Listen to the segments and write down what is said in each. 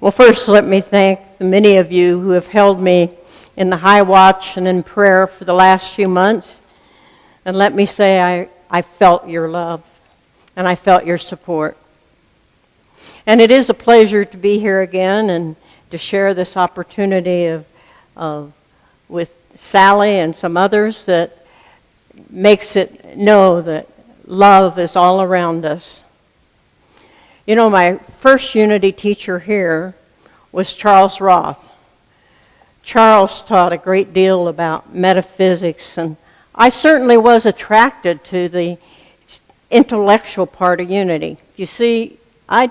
Well, first, let me thank the many of you who have held me in the high watch and in prayer for the last few months. And let me say I felt your love and I felt your support. And it is a pleasure to be here again and to share this opportunity with Sally and some others that makes it know that love is all around us. You know, my first Unity teacher here was Charles Roth. Charles taught a great deal about metaphysics, and I certainly was attracted to the intellectual part of Unity. You see, I'd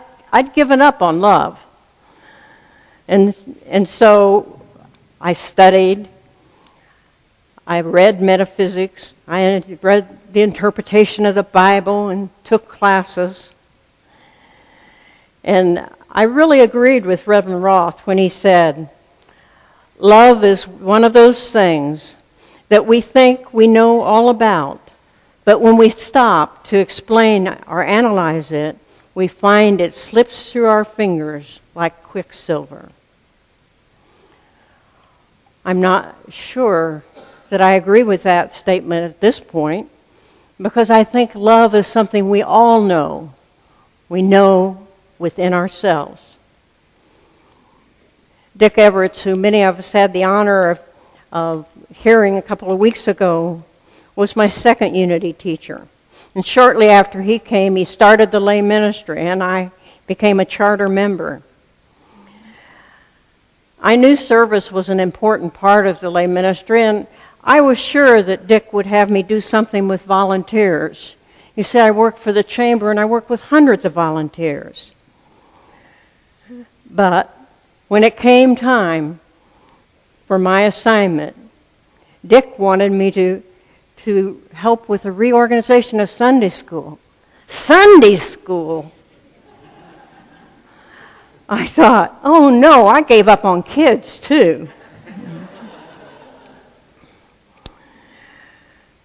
given up on love. And so I studied, I read metaphysics, I read the interpretation of the Bible and took classes. And I really agreed with Reverend Roth when he said, love is one of those things that we think we know all about, but when we stop to explain or analyze it, we find it slips through our fingers like quicksilver. I'm not sure that I agree with that statement at this point, because I think love is something we all know. We know within ourselves. Dick Everett, who many of us had the honor of hearing a couple of weeks ago, was my second Unity teacher. And shortly after he came, he started the lay ministry, and I became a charter member. I knew service was an important part of the lay ministry, and I was sure that Dick would have me do something with volunteers. You see, I work for the chamber, and I work with hundreds of volunteers. But when it came time for my assignment, Dick wanted me to help with the reorganization of Sunday school. Sunday school! I thought, oh no, I gave up on kids too.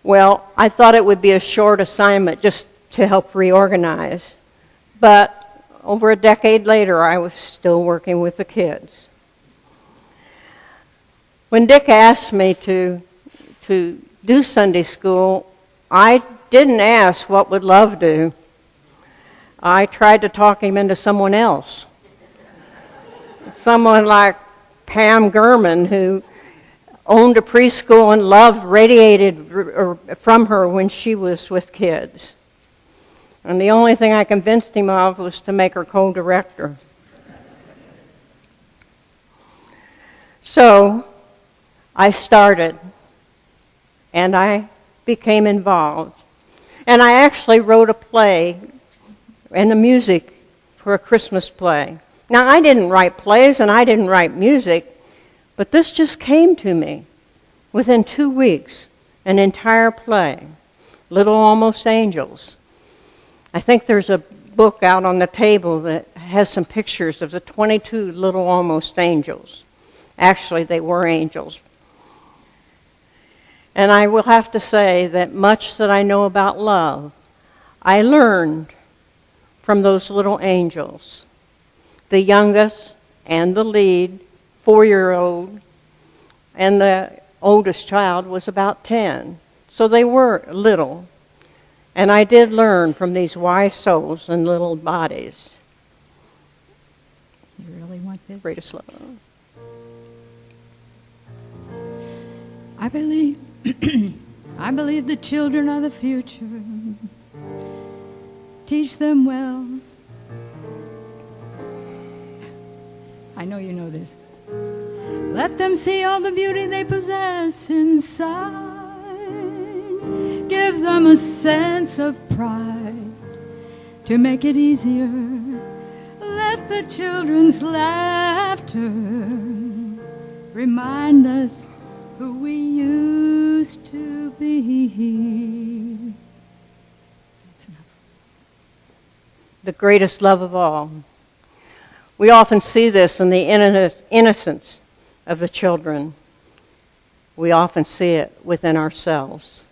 Well, I thought it would be a short assignment just to help reorganize. But over a decade later, I was still working with the kids. When Dick asked me to do Sunday school, I didn't ask what would love do. I tried to talk him into someone else. Someone like Pam Gurman, who owned a preschool and love radiated from her when she was with kids. And the only thing I convinced him of was to make her co-director. So I started, and I became involved. And I actually wrote a play and the music for a Christmas play. Now, I didn't write plays and I didn't write music, but this just came to me. Within 2 weeks, an entire play, Little Almost Angels. I think there's a book out on the table that has some pictures of the 22 little almost angels. Actually, they were angels. And I will have to say that much that I know about love, I learned from those little angels. The youngest and the lead, 4-year-old, and the oldest child was about 10. So they were little. And I did learn from these wise souls and little bodies. You really want this? Greatest love. I believe the children are the future. Teach them well. I know you know this. Let them see all the beauty they possess inside. Give them a sense of pride to make it easier. Let the children's laughter remind us who we used to be. That's enough. The greatest love of all. We often see this in the innocence of the children. We often see it within ourselves.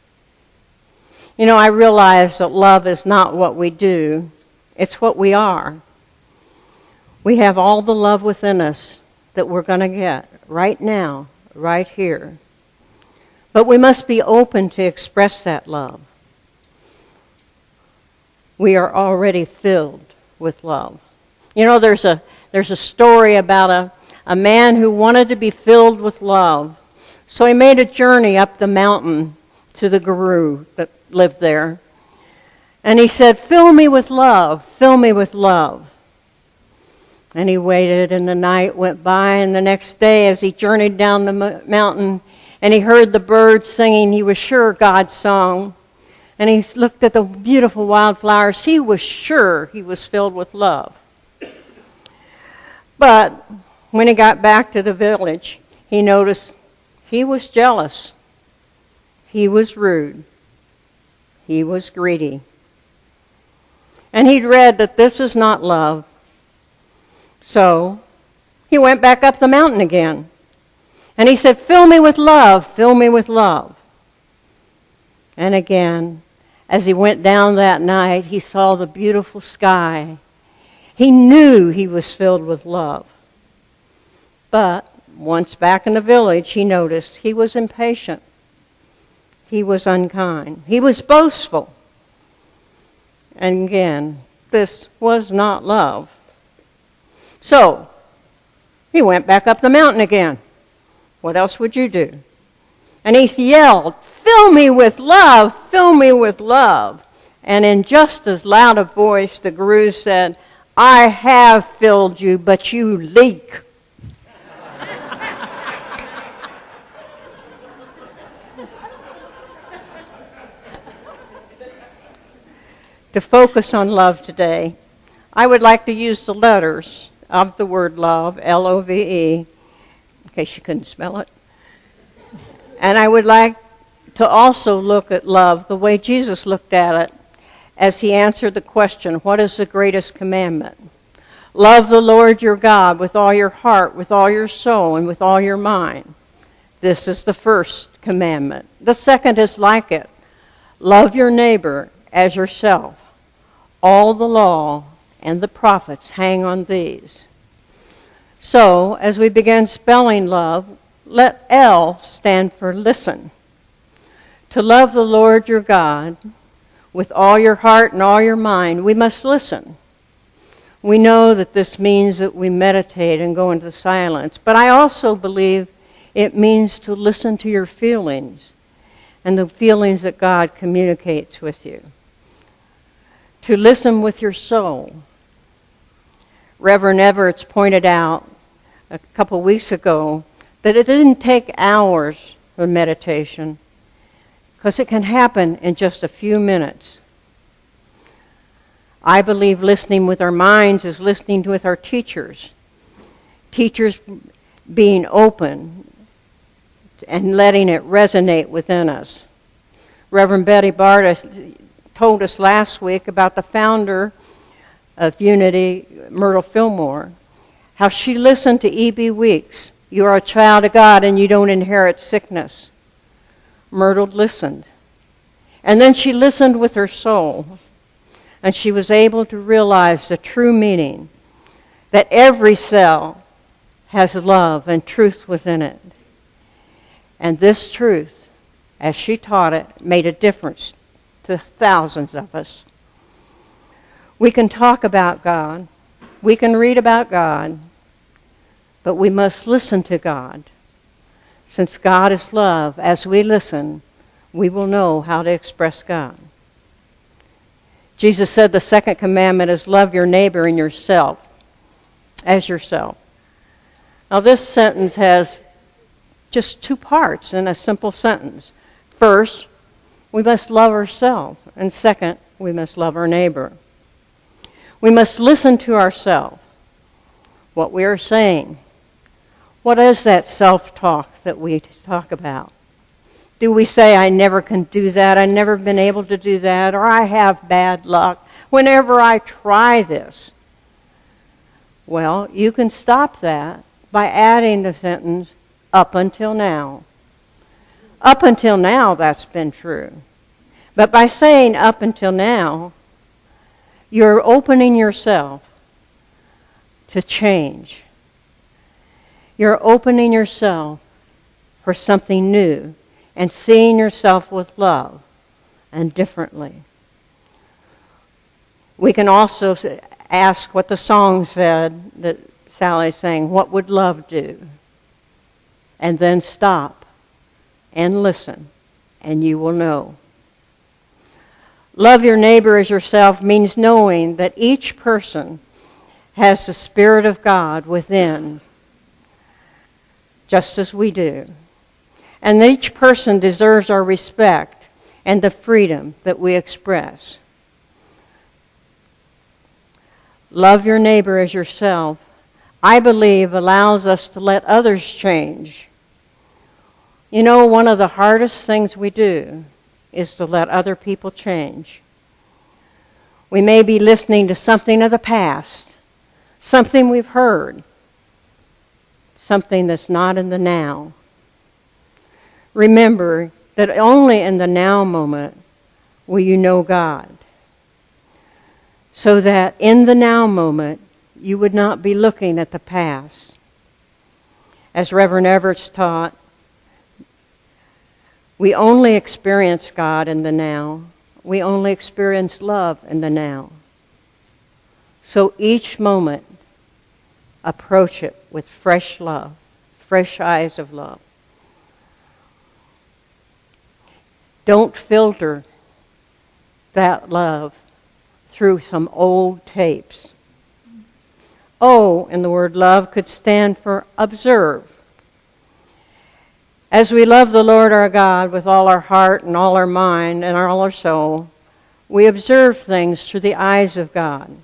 You know, I realize that love is not what we do, it's what we are. We have all the love within us that we're going to get right now, right here. But we must be open to express that love. We are already filled with love. You know, there's a story about a man who wanted to be filled with love. So he made a journey up the mountain to the guru that lived there. And he said, "Fill me with love, fill me with love." And he waited, and the night went by, and the next day as he journeyed down the mountain and he heard the birds singing, he was sure God's song. And he looked at the beautiful wildflowers. He was sure he was filled with love. But when he got back to the village, he noticed he was jealous. He was rude. He was greedy. And he'd read that this is not love. So he went back up the mountain again. And he said, "Fill me with love, fill me with love." And again, as he went down that night, he saw the beautiful sky. He knew he was filled with love. But once back in the village, he noticed he was impatient. He was unkind. He was boastful. And again, this was not love. So he went back up the mountain again. What else would you do? And he yelled, "Fill me with love, fill me with love." And in just as loud a voice, the guru said, "I have filled you, but you leak." To focus on love today, I would like to use the letters of the word love, L-O-V-E, in case you couldn't spell it. And I would like to also look at love the way Jesus looked at it as he answered the question, what is the greatest commandment? Love the Lord your God with all your heart, with all your soul, and with all your mind. This is the first commandment. The second is like it. Love your neighbor as yourself. All the law and the prophets hang on these. So, as we begin spelling love, let L stand for listen. To love the Lord your God with all your heart and all your mind, we must listen. We know that this means that we meditate and go into silence, but I also believe it means to listen to your feelings and the feelings that God communicates with you. To listen with your soul. Reverend Everett's pointed out a couple weeks ago that it didn't take hours of meditation because it can happen in just a few minutes. I believe listening with our minds is listening with our teachers. Teachers being open and letting it resonate within us. Reverend Betty Bartis told us last week about the founder of Unity, Myrtle Fillmore, how she listened to E.B. Weeks. You are a child of God and you don't inherit sickness. Myrtle listened. And then she listened with her soul. And she was able to realize the true meaning that every cell has love and truth within it. And this truth, as she taught it, made a difference to thousands of us. We can talk about God. We can read about God. But we must listen to God. Since God is love, as we listen, we will know how to express God. Jesus said the second commandment is love your neighbor and yourself as yourself. Now this sentence has just two parts in a simple sentence. First, we must love ourselves. And second, we must love our neighbor. We must listen to ourselves, what we are saying. What is that self-talk that we talk about? Do we say, I never can do that, I've never been able to do that, or I have bad luck whenever I try this? Well, you can stop that by adding the sentence, up until now. Up until now, that's been true. But by saying up until now, you're opening yourself to change. You're opening yourself for something new and seeing yourself with love and differently. We can also ask what the song said that Sally sang, what would love do? And then stop and listen, and you will know. Love your neighbor as yourself means knowing that each person has the Spirit of God within, just as we do. And each person deserves our respect and the freedom that we express. Love your neighbor as yourself, I believe, allows us to let others change. You know, one of the hardest things we do is to let other people change. We may be listening to something of the past, something we've heard, something that's not in the now. Remember that only in the now moment will you know God, so that in the now moment you would not be looking at the past. As Reverend Everett's taught, we only experience God in the now. We only experience love in the now. So each moment, approach it with fresh love, fresh eyes of love. Don't filter that love through some old tapes. O in the word love could stand for observe. As we love the Lord our God with all our heart and all our mind and all our soul, we observe things through the eyes of God.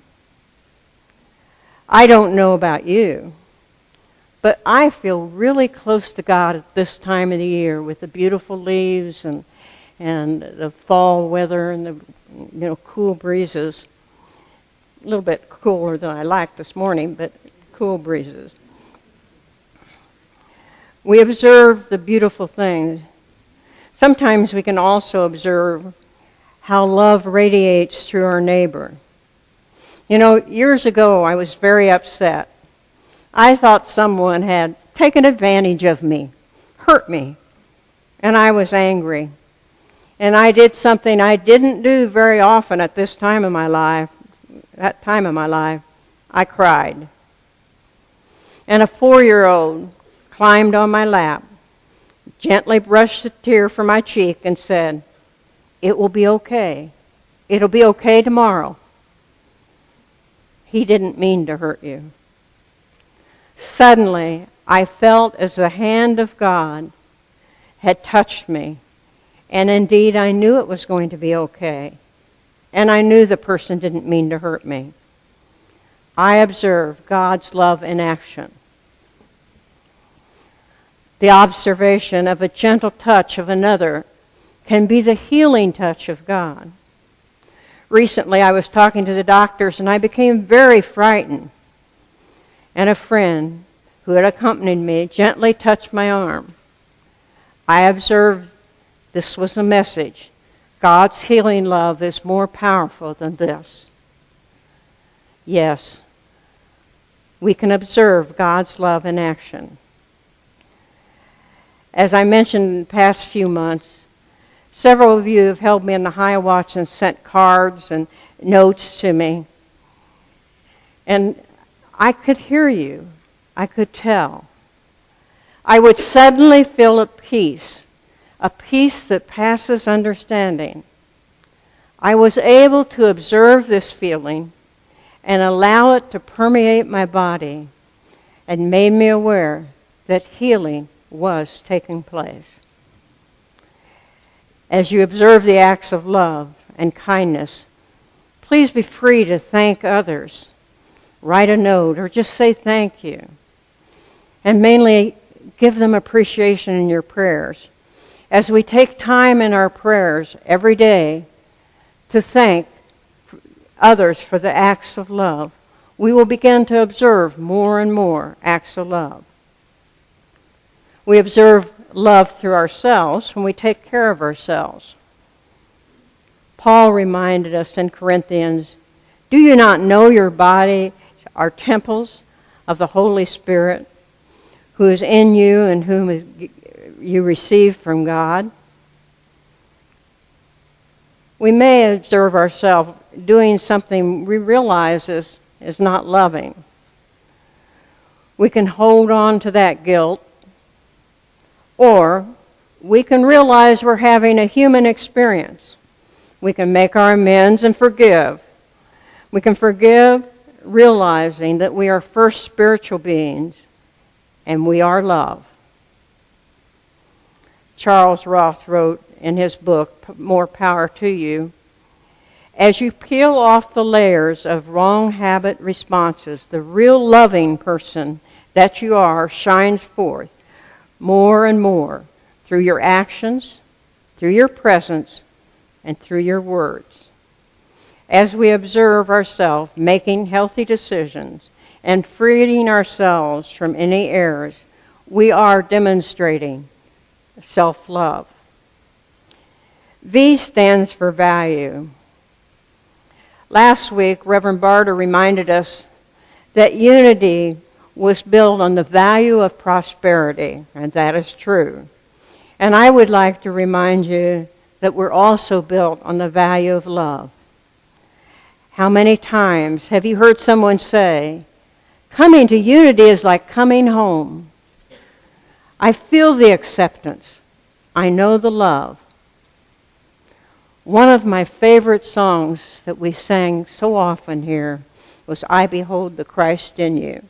I don't know about you, but I feel really close to God at this time of the year with the beautiful leaves and the fall weather and the cool breezes. A little bit cooler than I liked this morning, but cool breezes. We observe the beautiful things. Sometimes we can also observe how love radiates through our neighbor. You know, years ago I was very upset. I thought someone had taken advantage of me, hurt me, and I was angry. And I did something I didn't do very often at this time of my life. That time of my life, I cried. And a 4-year-old climbed on my lap, gently brushed a tear from my cheek and said, "It will be okay. It'll be okay tomorrow. He didn't mean to hurt you." Suddenly, I felt as the hand of God had touched me. And indeed, I knew it was going to be okay. And I knew the person didn't mean to hurt me. I observed God's love in action. The observation of a gentle touch of another can be the healing touch of God. Recently, I was talking to the doctors, and I became very frightened. And a friend who had accompanied me gently touched my arm. I observed this was a message. God's healing love is more powerful than this. Yes, we can observe God's love in action. As I mentioned in the past few months, several of you have held me in the high watch and sent cards and notes to me. And I could hear you. I could tell. I would suddenly feel a peace that passes understanding. I was able to observe this feeling and allow it to permeate my body and made me aware that healing was taking place. As you observe the acts of love and kindness, please be free to thank others. Write a note or just say thank you. And mainly give them appreciation in your prayers. As we take time in our prayers every day to thank others for the acts of love, we will begin to observe more and more acts of love. We observe love through ourselves when we take care of ourselves. Paul reminded us in Corinthians, "Do you not know your body are temples of the Holy Spirit who is in you and whom you receive from God. We may observe ourselves doing something we realize is not loving. We can hold on to that guilt, or we can realize we're having a human experience. We can make our amends and forgive. We can forgive realizing that we are first spiritual beings and we are love. Charles Roth wrote in his book, More Power to You, as you peel off the layers of wrong habit responses, the real loving person that you are shines forth more and more through your actions, through your presence, and through your words. As we observe ourselves making healthy decisions and freeing ourselves from any errors, we are demonstrating self-love. V stands for value. Last week, Reverend Barter reminded us that unity was built on the value of prosperity, and that is true. And I would like to remind you that we're also built on the value of love. How many times have you heard someone say, coming to unity is like coming home? I feel the acceptance. I know the love. One of my favorite songs that we sang so often here was I Behold the Christ in You.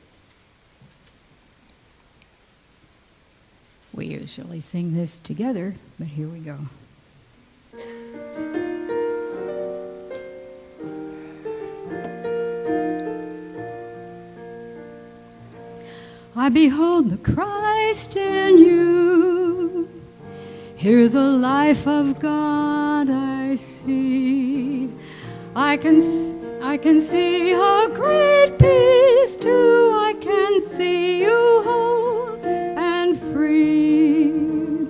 We usually sing this together, but here we go. I behold the Christ in you. Here the life of God I see. I can see a great peace too. I can see you whole and free.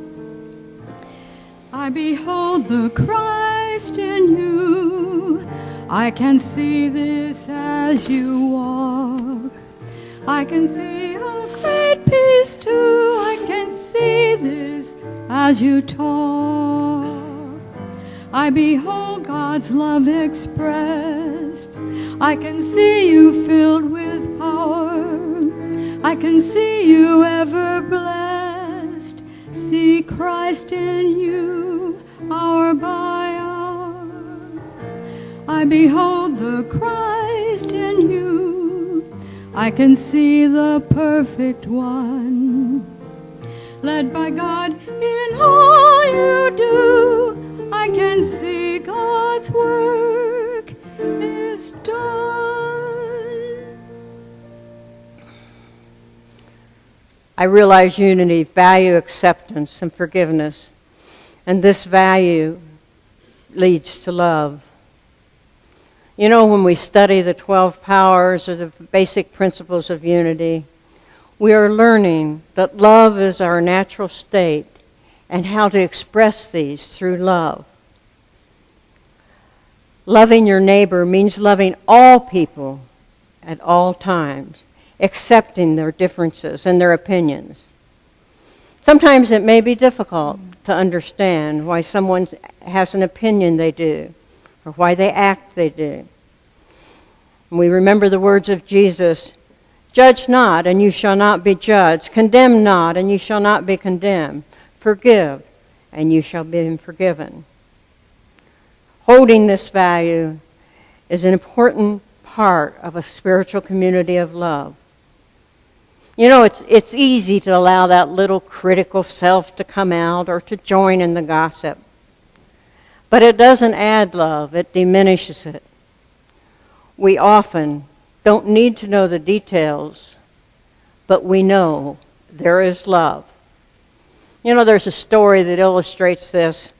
I behold the Christ in you. I can see this as you walk. I can see a great peace too. I can see this as you talk. I behold God's love expressed. I can see you filled with power. I can see you ever blessed. See Christ in you, hour by hour. I behold the Christ in you. I can see the perfect one. Led by God in all you do, I can see God's work is done. I realize unity, value acceptance and forgiveness, and this value leads to love. You know, when we study the 12 powers or the basic principles of unity, we are learning that love is our natural state and how to express these through love. Loving your neighbor means loving all people at all times, accepting their differences and their opinions. Sometimes it may be difficult to understand why someone has an opinion they do, or why they act they do. And we remember the words of Jesus, judge not, and you shall not be judged. Condemn not, and you shall not be condemned. Forgive, and you shall be forgiven. Holding this value is an important part of a spiritual community of love. You know, it's easy to allow that little critical self to come out or to join in the gossip. But it doesn't add love, it diminishes it. We often don't need to know the details, but we know there is love. You know, there's a story that illustrates this.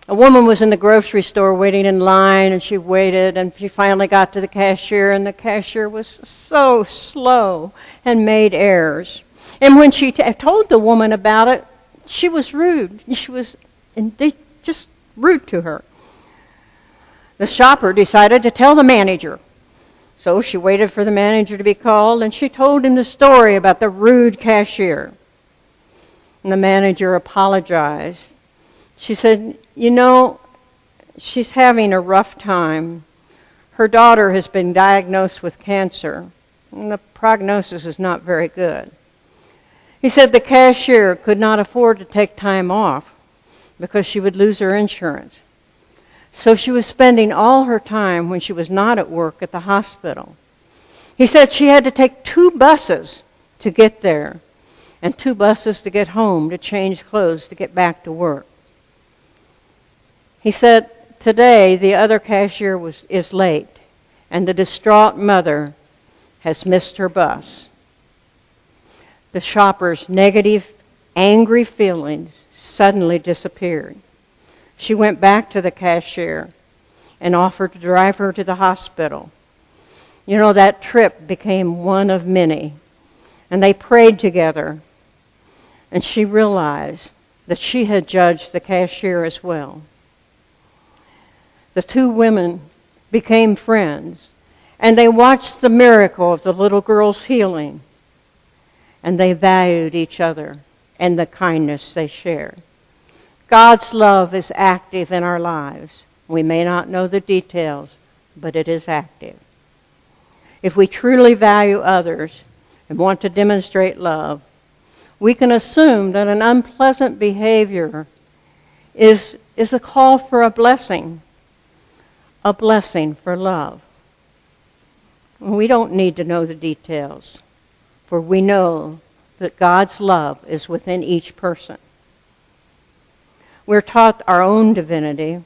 A woman was in the grocery store waiting in line, and she waited, and she finally got to the cashier, and the cashier was so slow and made errors. And when she told the woman about it, she was rude. They just rude to her. The shopper decided to tell the manager. So she waited for the manager to be called, and she told him the story about the rude cashier. And the manager apologized. She said, "You know, she's having a rough time. Her daughter has been diagnosed with cancer, and the prognosis is not very good." He said the cashier could not afford to take time off because she would lose her insurance. So she was spending all her time when she was not at work at the hospital. He said she had to take 2 buses to get there and 2 buses to get home to change clothes to get back to work. He said today the other cashier is late, and the distraught mother has missed her bus. The shopper's negative, angry feelings suddenly disappeared. She went back to the cashier and offered to drive her to the hospital. You know, that trip became one of many, and they prayed together, and she realized that she had judged the cashier as well. The 2 women became friends, and they watched the miracle of the little girl's healing, and they valued each other and the kindness they shared. God's love is active in our lives. We may not know the details, but it is active. If we truly value others and want to demonstrate love, we can assume that an unpleasant behavior is a call for a blessing for love. We don't need to know the details, for we know that God's love is within each person. We're taught our own divinity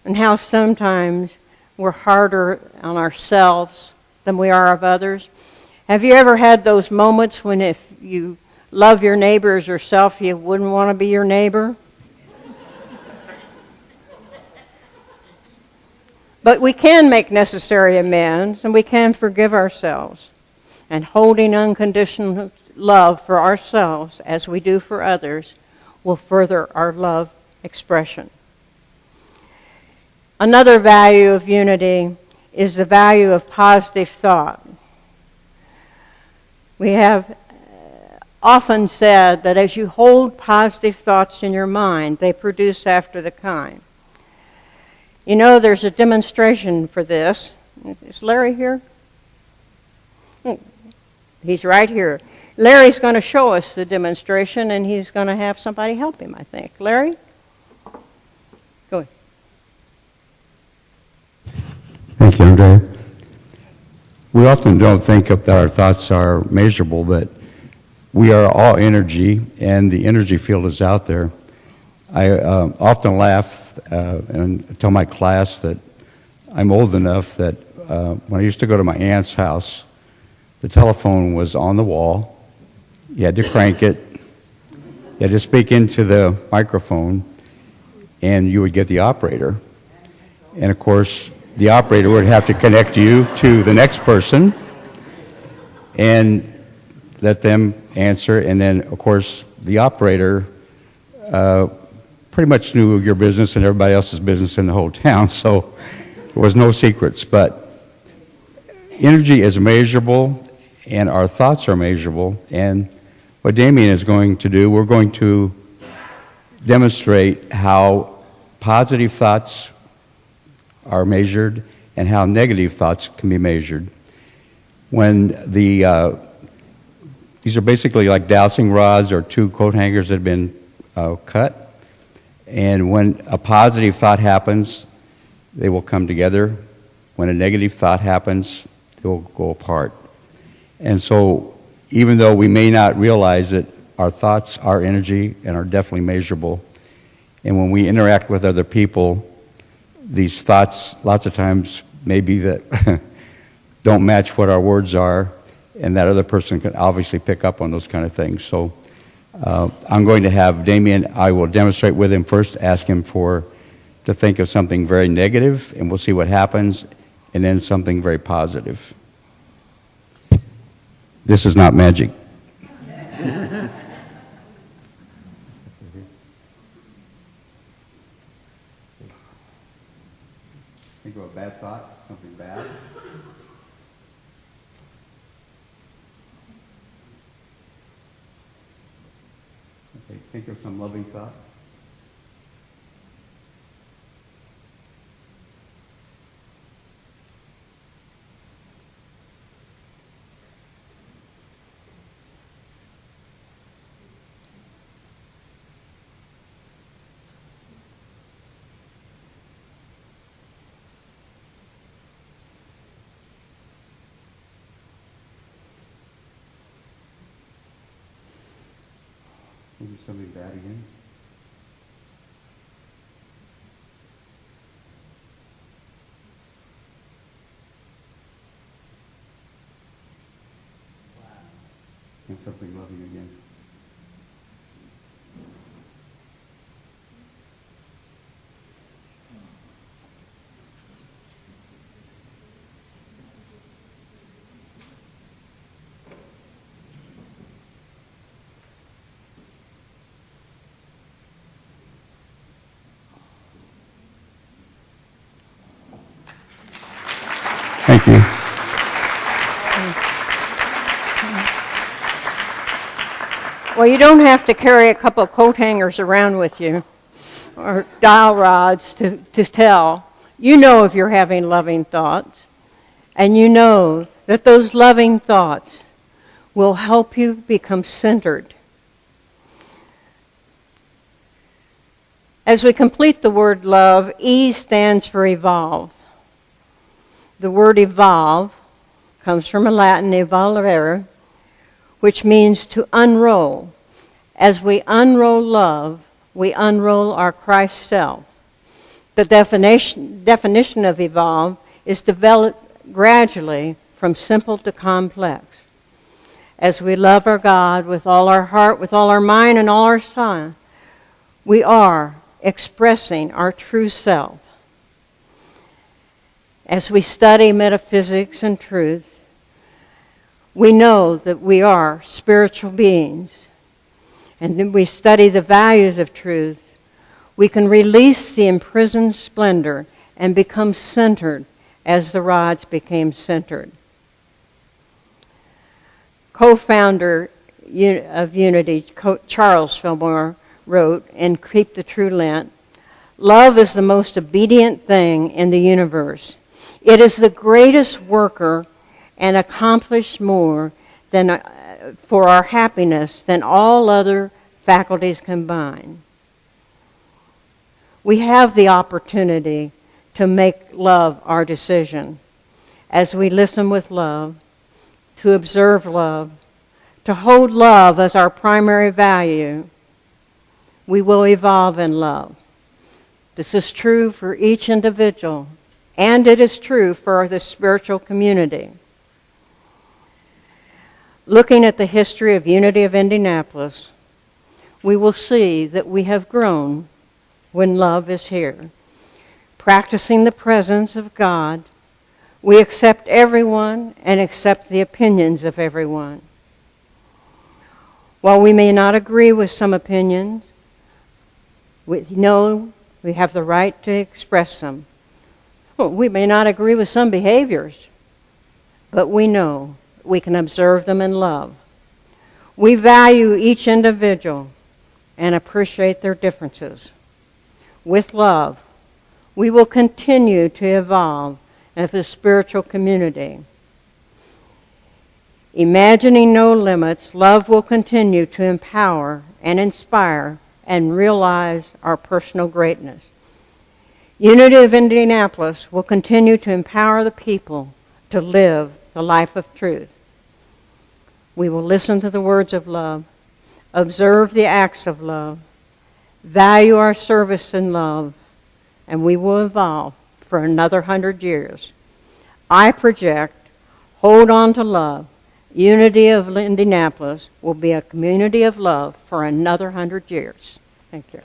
and how sometimes we're harder on ourselves than we are of others. Have you ever had those moments when if you love your neighbor as yourself, you wouldn't want to be your neighbor? But we can make necessary amends, and we can forgive ourselves. And holding unconditional love for ourselves as we do for others will further our love expression. Another value of unity is the value of positive thought. We have often said that as you hold positive thoughts in your mind, they produce after the kind. You know, there's a demonstration for this. Is Larry here? He's right here. Larry's going to show us the demonstration, and he's going to have somebody help him, I think. Larry? Go ahead. Thank you, Andrea. We often don't think that our thoughts are measurable, but we are all energy, and the energy field is out there. I often laugh and tell my class that I'm old enough that when I used to go to my aunt's house, the telephone was on the wall. You had to crank it. You had to speak into the microphone, and you would get the operator. And of course, the operator would have to connect you to the next person and let them answer. And then, of course, the operator pretty much knew your business and everybody else's business in the whole town, so there was no secrets. But energy is measurable, and our thoughts are measurable. And what Damien is going to do, we're going to demonstrate how positive thoughts are measured and how negative thoughts can be measured. When these are basically like dowsing rods or 2 coat hangers that have been cut. And when a positive thought happens, they will come together. When a negative thought happens, they will go apart. And so even though we may not realize it, our thoughts are energy and are definitely measurable. And when we interact with other people, these thoughts lots of times maybe that don't match what our words are, and that other person can obviously pick up on those kind of things. So I'm going to have Damien, I will demonstrate with him first, ask him to think of something very negative, and we'll see what happens, and then something very positive. This is not magic. Think of a bad thought, something bad. think of some loving thought. Think of something bad again. And something loving again. Thank you. Well, you don't have to carry a couple of coat hangers around with you or dial rods to tell. You know if you're having loving thoughts, and you know that those loving thoughts will help you become centered. As we complete the word love, E stands for evolve. The word evolve comes from a Latin evolvere, which means to unroll. As we unroll love, we unroll our Christ self. The definition of evolve is developed gradually from simple to complex. As we love our God with all our heart, with all our mind, and all our soul, we are expressing our true self. As we study metaphysics and truth, we know that we are spiritual beings. And then we study the values of truth. We can release the imprisoned splendor and become centered as the rods became centered. Co-founder of Unity, Charles Fillmore, wrote in Keep the True Lent, "Love is the most obedient thing in the universe. It is the greatest worker and accomplished more than for our happiness than all other faculties combined." We have the opportunity to make love our decision as we listen with love, to observe love, to hold love as our primary value. We will evolve in love. This is true for each individual, and it is true for the spiritual community. Looking at the history of Unity of Indianapolis, we will see that we have grown when love is here. Practicing the presence of God, we accept everyone and accept the opinions of everyone. While we may not agree with some opinions, we know we have the right to express them. Well, we may not agree with some behaviors, but we know we can observe them in love. We value each individual and appreciate their differences. With love, we will continue to evolve as a spiritual community. Imagining no limits, love will continue to empower and inspire and realize our personal greatness. Unity of Indianapolis will continue to empower the people to live the life of truth. We will listen to the words of love, observe the acts of love, value our service in love, and we will evolve for another 100 years. I project, hold on to love. Unity of Indianapolis will be a community of love for another 100 years. Thank you.